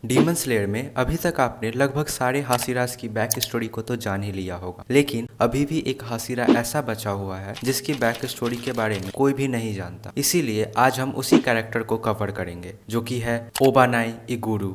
Demon slayer में अभी तक आपने लगभग सारे हासिराज की बैक स्टोरी को तो जान ही लिया होगा, लेकिन अभी भी एक हासिरा ऐसा बचा हुआ है जिसकी बैक स्टोरी के बारे में कोई भी नहीं जानता। इसीलिए आज हम उसी कैरेक्टर को कवर करेंगे जो कि है ओबानाई इगुरु।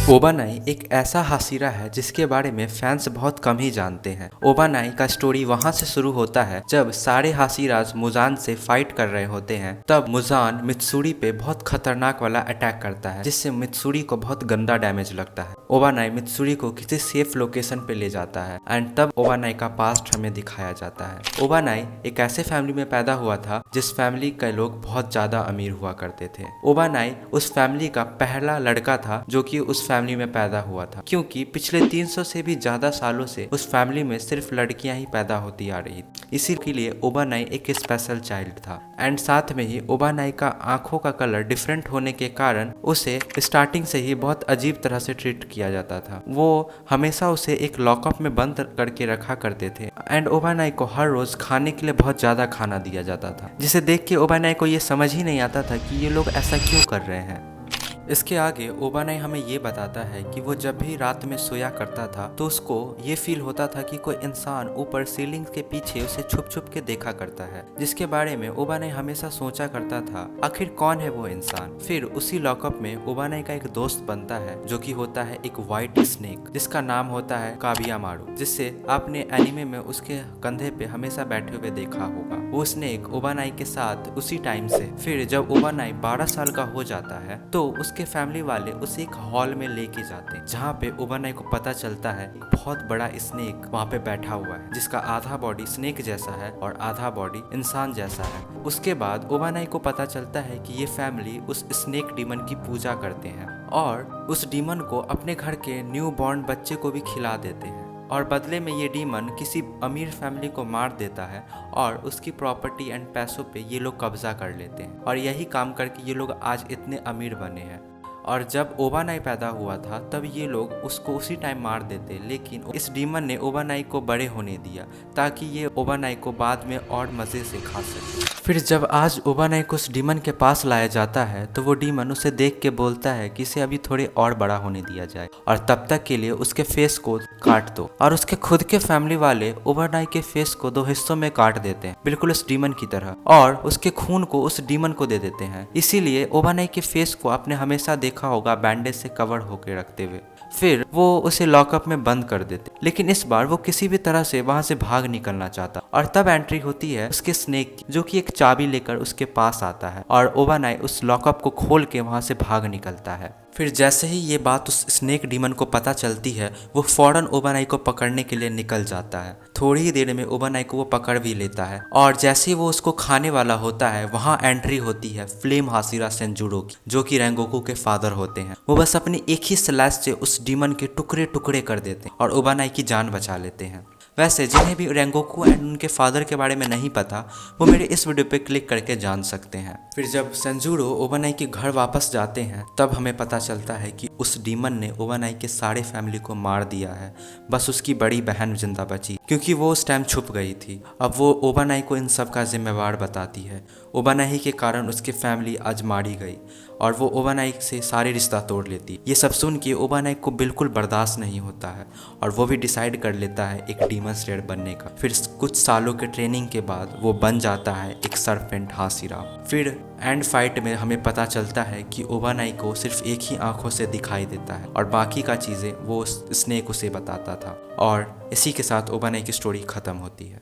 ओबानाई एक ऐसा हासिरा है जिसके बारे में फैंस बहुत कम ही जानते हैं। ओबानाई का स्टोरी वहां से शुरू होता है जब सारे हासिराज मुजान से फाइट कर रहे होते हैं। तब मुजान मित्सुरी पे बहुत खतरनाक वाला अटैक करता है जिससे मित्सुरी को बहुत गंदा डैमेज लगता है। ओबानाई मित्सुरी को किसी सेफ लोकेशन पे ले जाता है एंड तब ओबानाई का पास्ट हमें दिखाया जाता है। ओबानाई एक ऐसे फैमिली में पैदा हुआ था जिस फैमिली के लोग बहुत ज्यादा अमीर हुआ करते थे। ओबानाई उस फैमिली का पहला लड़का था जो कि उस फैमिली में पैदा हुआ था, क्योंकि पिछले 300 से भी ज्यादा सालों से उस फैमिली में सिर्फ लड़कियां ही पैदा होती आ रही थी। इसी के लिए ओबानाई एक स्पेशल चाइल्ड था एंड साथ में ही ओबानाई का आंखों का कलर डिफरेंट होने के कारण उसे स्टार्टिंग से ही बहुत अजीब तरह से ट्रीट किया जाता था। वो हमेशा उसे एक लॉकअप में बंद करके रखा करते थे एंड ओबानाई को हर रोज खाने के लिए बहुत ज्यादा खाना दिया जाता था, जिसे देख के ओबानाई को ये समझ ही नहीं आता था कि ये लोग ऐसा क्यों कर रहे हैं। इसके आगे ओबानाई हमें ये बताता है कि वो जब भी रात में सोया करता था तो उसको ये फील होता था कि कोई इंसान ऊपर सीलिंग के पीछे उसे छुप छुप के देखा करता है, जिसके बारे में ओबानाई हमेशा सोचा करता था आखिर कौन है वो इंसान। फिर उसी लॉकअप में ओबानाई का एक दोस्त बनता है जो कि होता है एक व्हाइट स्नेक जिसका नाम होता है काबियामारू, जिससे आपने एनिमे में उसके कंधे पे हमेशा बैठे हुए देखा होगा। वो स्नेक ओबानाई के साथ उसी टाइम से फिर जब ओबानाई 12 साल का हो जाता है तो उसके फैमिली वाले उसे एक हॉल में लेके जाते हैं जहाँ पे ओबानाई को पता चलता है एक बहुत बड़ा स्नेक वहाँ पे बैठा हुआ है जिसका आधा बॉडी स्नेक जैसा है और आधा बॉडी इंसान जैसा है। उसके बाद ओबानाई को पता चलता है कि ये फैमिली उस स्नेक डीमन की पूजा करते हैं और उस डीमन को अपने घर के न्यू बॉर्न बच्चे को भी खिला देते हैं और बदले में ये डीमन किसी अमीर फैमिली को मार देता है और उसकी प्रॉपर्टी एंड पैसों पे ये लोग कब्जा कर लेते हैं और यही काम करके ये लोग आज इतने अमीर बने हैं। और जब ओबानाई पैदा हुआ था तब ये लोग उसको उसी टाइम मार देते, लेकिन इस डीमन ने ओबानाई को बड़े होने दिया ताकि ये ओबानाई को बाद में और मज़े से खा सके। फिर जब आज ओबानाई को उस डीमन के पास लाया जाता है तो वो डीमन उसे देख के बोलता है कि इसे अभी थोड़े और बड़ा होने दिया जाए और तब तक के लिए उसके फेस को काट दो। और उसके खुद के फैमिली वाले ओबानाई के फेस को 2 हिस्सों में काट देते हैं बिल्कुल उस डीमन की तरह, और उसके खून को उस डीमन को दे देते हैं। इसीलिए ओबानाई के फेस को आपने हमेशा देखा होगा बैंडेज से कवर होकर रखते हुए। फिर वो उसे लॉकअप में बंद कर देते, लेकिन इस बार वो किसी भी तरह से वहां से भाग निकलना चाहता और तब एंट्री होती है उसके स्नेक जो कि एक चाबी लेकर उसके पास आता है और ओबानाई उस लॉकअप को खोल के वहां से भाग निकलता है। फिर जैसे ही ये बात उस स्नेक डीमन को पता चलती है वो फौरन ओबानाई को पकड़ने के लिए निकल जाता है। थोड़ी ही देर में ओबानाई को वो पकड़ भी लेता है और जैसे ही वो उसको खाने वाला होता है वहां एंट्री होती है फ्लेम हासिरा सेंजुरो की, जो कि रेंगोकू के फादर होते हैं। वो बस अपनी एक ही स्लैश से उस डीमन के टुकड़े टुकड़े कर देते हैं और ओबानाई की जान बचा लेते हैं। वैसे जिन्हें भी रेंगोकू एंड उनके फादर के बारे में नहीं पता वो मेरे इस वीडियो पे क्लिक करके जान सकते हैं। फिर जब सेंजुरो ओबानाई के घर वापस जाते हैं तब हमें पता चलता है कि उस डीमन ने ओबानाई के सारे फैमिली को मार दिया है, बस उसकी बड़ी बहन जिंदा बची क्योंकि वो उस टाइम छुप गई थी। अब वो ओबानाई को इन सब का जिम्मेवार बताती है। ओबानाई के कारण उसकी फैमिली आज मारी गई और वो ओबानाई से सारे रिश्ता तोड़ लेती। ये सब सुन के ओबानाई को बिल्कुल बर्दाश्त नहीं होता है और वो भी डिसाइड कर लेता है एक डीमन स्लेयर बनने का। फिर कुछ सालों के ट्रेनिंग के बाद वो बन जाता है एक सरपेंट हासिरा। फिर एंड फाइट में हमें पता चलता है कि ओबानाई को सिर्फ एक ही आंखों से दिखाई देता है और बाकी का चीज़ें वो स्नेक उसे बताता था, और इसी के साथ ओबानाई की स्टोरी खत्म होती है।